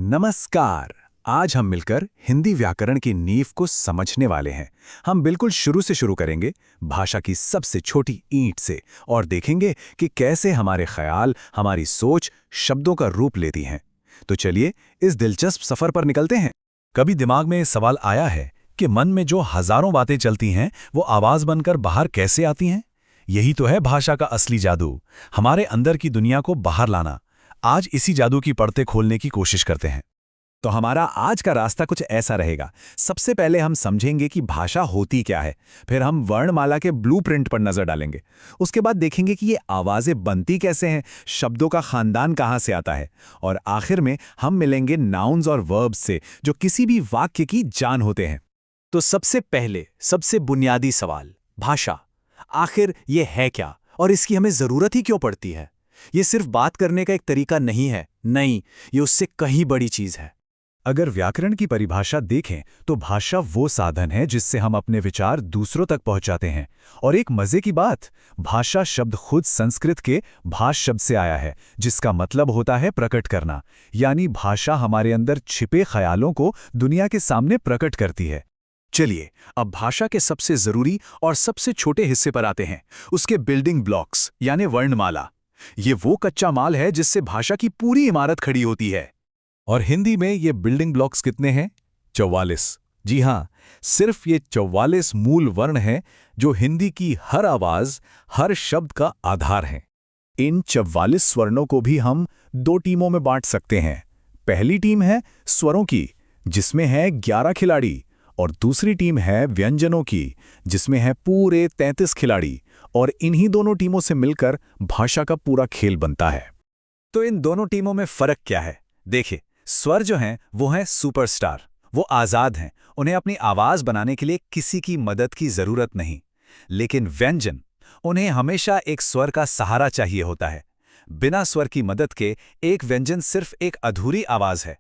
नमस्कार। आज हम मिलकर हिंदी व्याकरण की नींव को समझने वाले हैं। हम बिल्कुल शुरू से शुरू करेंगे, भाषा की सबसे छोटी ईंट से, और देखेंगे कि कैसे हमारे ख्याल, हमारी सोच शब्दों का रूप लेती हैं। तो चलिए इस दिलचस्प सफर पर निकलते हैं। कभी दिमाग में सवाल आया है कि मन में जो हजारों बातें चलती हैं वो आवाज बनकर बाहर कैसे आती हैं? यही तो है भाषा का असली जादू, हमारे अंदर की दुनिया को बाहर लाना। आज इसी जादू की परतें खोलने की कोशिश करते हैं। तो हमारा आज का रास्ता कुछ ऐसा रहेगा। सबसे पहले हम समझेंगे कि भाषा होती क्या है, फिर हम वर्णमाला के ब्लूप्रिंट पर नजर डालेंगे। उसके बाद देखेंगे कि ये आवाजें बनती कैसे हैं, शब्दों का खानदान कहाँ से आता है, और आखिर में हम मिलेंगे नाउन्स और वर्ब्स से जो किसी भी वाक्य की जान होते हैं। तो सबसे पहले सबसे बुनियादी सवाल, भाषा आखिर ये है क्या और इसकी हमें जरूरत ही क्यों पड़ती है? ये सिर्फ बात करने का एक तरीका नहीं है, नहीं, ये उससे कहीं बड़ी चीज है। अगर व्याकरण की परिभाषा देखें तो भाषा वो साधन है जिससे हम अपने विचार दूसरों तक पहुंचाते हैं। और एक मजे की बात, भाषा शब्द खुद संस्कृत के भाष शब्द से आया है, जिसका मतलब होता है प्रकट करना। यानी भाषा हमारे अंदर छिपे ख्यालों को दुनिया के सामने प्रकट करती है। चलिए अब भाषा के सबसे जरूरी और सबसे छोटे हिस्से पर आते हैं, उसके बिल्डिंग ब्लॉक्स यानी वर्णमाला। ये वो कच्चा माल है जिससे भाषा की पूरी इमारत खड़ी होती है। और हिंदी में ये बिल्डिंग ब्लॉक्स कितने हैं? 44। जी हां, सिर्फ ये 44 मूल वर्ण हैं जो हिंदी की हर आवाज, हर शब्द का आधार हैं। इन 44 स्वरों को भी हम दो टीमों में बांट सकते हैं। पहली टीम है स्वरों की, जिसमें है 11 खिलाड़ी, और दूसरी टीम है व्यंजनों की, जिसमें है पूरे 33 खिलाड़ी। और इन्हीं दोनों टीमों से मिलकर भाषा का पूरा खेल बनता है। तो इन दोनों टीमों में फर्क क्या है? देखिए, स्वर जो हैं वो हैं सुपरस्टार, वो आजाद हैं, उन्हें अपनी आवाज बनाने के लिए किसी की मदद की जरूरत नहीं। लेकिन व्यंजन, उन्हें हमेशा एक स्वर का सहारा चाहिए होता है। बिना स्वर की मदद के एक व्यंजन सिर्फ एक अधूरी आवाज है।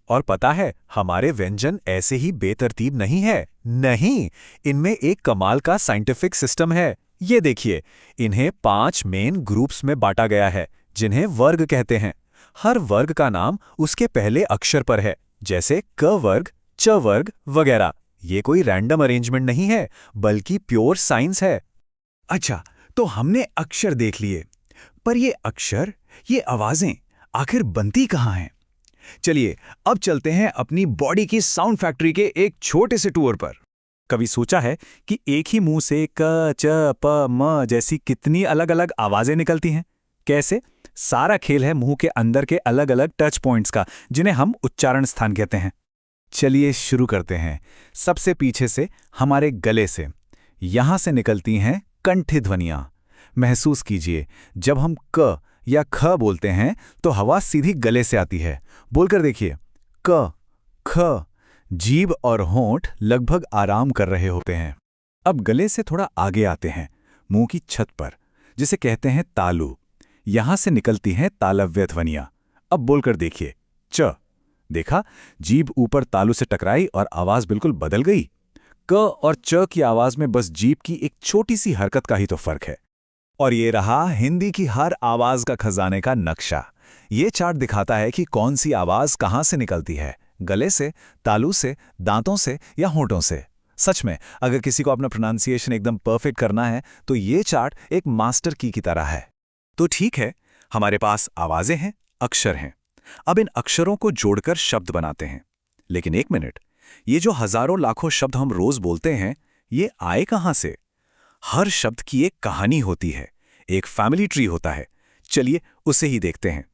और पता है, हमारे व्यंजन ऐसे ही बेतरतीब नहीं है, नहीं, इनमें एक कमाल का साइंटिफिक सिस्टम है। ये देखिए, इन्हें 5 मेन ग्रुप्स में बांटा गया है, जिन्हें वर्ग कहते हैं। हर वर्ग का नाम उसके पहले अक्षर पर है, जैसे क वर्ग, च वर्ग वगैरह। ये कोई रैंडम अरेंजमेंट नहीं है, बल्कि प्योर साइंस है। अच्छा, तो हमने अक्षर देख लिए, पर ये अक्षर, ये आवाजें आखिर बनती कहाँ हैं? चलिए अब चलते हैं अपनी बॉडी की साउंड फैक्ट्री के एक छोटे से टूर पर। कभी सोचा है कि एक ही मुंह से क, च, प, म जैसी कितनी अलग अलग आवाजें निकलती हैं? कैसे? सारा खेल है मुंह के अंदर के अलग अलग टच पॉइंट्स का, जिन्हें हम उच्चारण स्थान कहते हैं। चलिए शुरू करते हैं सबसे पीछे से, हमारे गले से। यहां से निकलती हैं कंठी ध्वनियां। महसूस कीजिए, जब हम क या ख बोलते हैं तो हवा सीधी गले से आती है। बोलकर देखिए, क, ख। जीभ और होंठ लगभग आराम कर रहे होते हैं। अब गले से थोड़ा आगे आते हैं, मुंह की छत पर, जिसे कहते हैं तालु। यहां से निकलती हैं तालव्य ध्वनियां। अब बोलकर देखिए, च। देखा, जीभ ऊपर तालु से टकराई और आवाज बिल्कुल बदल गई। क और च की आवाज में बस जीभ की एक छोटी सी हरकत का ही तो फर्क है। और ये रहा हिंदी की हर आवाज का खजाने का नक्शा। ये चार्ट दिखाता है कि कौन सी आवाज कहां से निकलती है, गले से, तालु से, दांतों से या होंठों से। सच में, अगर किसी को अपना प्रोनाउंसिएशन एकदम परफेक्ट करना है तो ये चार्ट एक मास्टर की तरह है। तो ठीक है, हमारे पास आवाजें हैं, अक्षर हैं। अब इन अक्षरों को जोड़कर शब्द बनाते हैं। लेकिन एक मिनट, ये जो हजारों लाखों शब्द हम रोज बोलते हैं, ये आए कहां से? हर शब्द की एक कहानी होती है, एक फैमिली ट्री होता है। चलिए उसे ही देखते हैं।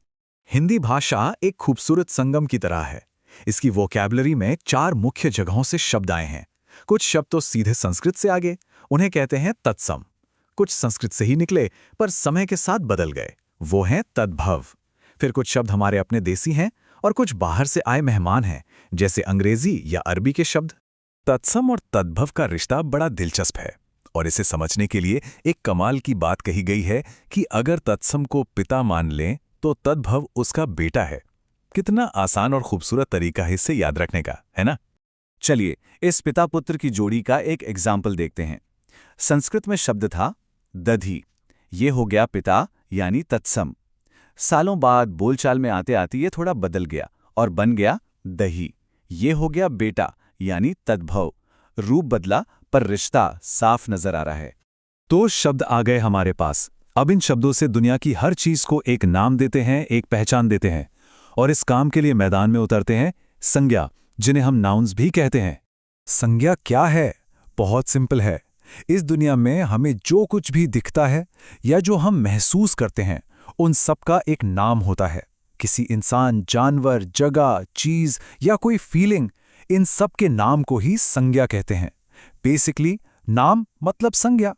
हिंदी भाषा एक खूबसूरत संगम की तरह है। इसकी वोकैबुलरी में 4 मुख्य जगहों से शब्द आए हैं। कुछ शब्द तो सीधे संस्कृत से आ गए, उन्हें कहते हैं तत्सम। कुछ संस्कृत से ही निकले पर समय के साथ बदल गए, वो हैं तद्भव। फिर कुछ शब्द हमारे अपने देसी हैं और कुछ बाहर से आए मेहमान हैं, जैसे अंग्रेजी या अरबी के शब्द। तत्सम और तद्भव का रिश्ता बड़ा दिलचस्प है, और इसे समझने के लिए एक कमाल की बात कही गई है कि अगर तत्सम को पिता मान लें तो तद्भव उसका बेटा है। कितना आसान और खूबसूरत तरीका है इसे याद रखने का, है ना? चलिए इस पिता पुत्र की जोड़ी का एक एग्जाम्पल देखते हैं। संस्कृत में शब्द था दधी, ये हो गया पिता यानी तत्सम। सालों बाद बोलचाल में आते आते ये थोड़ा बदल गया और बन गया दही। ये हो गया बेटा यानी तद्भव। रूप बदला पर रिश्ता साफ नजर आ रहा है। तो शब्द आ गए हमारे पास। अब इन शब्दों से दुनिया की हर चीज को एक नाम देते हैं, एक पहचान देते हैं, और इस काम के लिए मैदान में उतरते हैं संज्ञा, जिन्हें हम नाउन्स भी कहते हैं। संज्ञा क्या है? बहुत सिंपल है। इस दुनिया में हमें जो कुछ भी दिखता है या जो हम महसूस करते हैं, उन सब का एक नाम होता है। किसी इंसान, जानवर, जगह, चीज या कोई फीलिंग, इन सब के नाम को ही संज्ञा कहते हैं। बेसिकली नाम मतलब संज्ञा।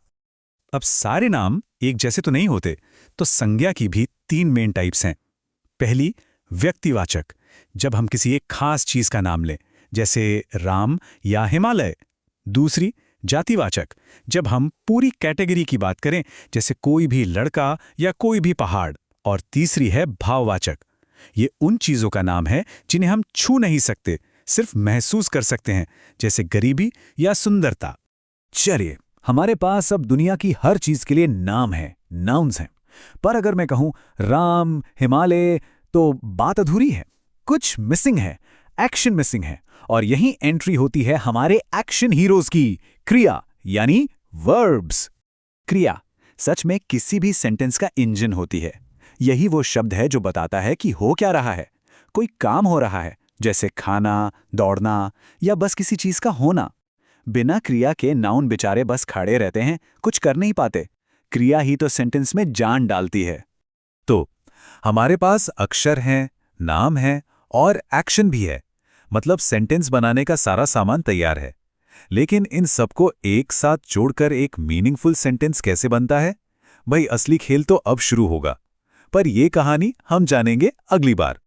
अब सारे नाम एक जैसे तो नहीं होते, तो संज्ञा की भी 3 मेन टाइप्स हैं। पहली, व्यक्तिवाचक, जब हम किसी एक खास चीज का नाम लें, जैसे राम या हिमालय। दूसरी, जातिवाचक, जब हम पूरी कैटेगरी की बात करें, जैसे कोई भी लड़का या कोई भी पहाड़। और तीसरी है भाववाचक, ये उन चीजों का नाम है जिन्हें हम छू नहीं सकते, सिर्फ महसूस कर सकते हैं, जैसे गरीबी या सुंदरता। चलिए, हमारे पास अब दुनिया की हर चीज के लिए नाम है, नाउन्स हैं। पर अगर मैं कहूं राम, हिमालय, तो बात अधूरी है, कुछ मिसिंग है, एक्शन मिसिंग है। और यहीं एंट्री होती है हमारे एक्शन हीरोज की, क्रिया यानी वर्ब्स। क्रिया सच में किसी भी सेंटेंस का इंजन होती है। यही वो शब्द है जो बताता है कि हो क्या रहा है। कोई काम हो रहा है, जैसे खाना, दौड़ना या बस किसी चीज का होना। बिना क्रिया के नाउन बेचारे बस खड़े रहते हैं, कुछ कर नहीं पाते। क्रिया ही तो सेंटेंस में जान डालती है। तो हमारे पास अक्षर हैं, नाम है और एक्शन भी है, मतलब सेंटेंस बनाने का सारा सामान तैयार है। लेकिन इन सबको एक साथ जोड़कर एक मीनिंगफुल सेंटेंस कैसे बनता है? भाई, असली खेल तो अब शुरू होगा। पर ये कहानी हम जानेंगे अगली बार।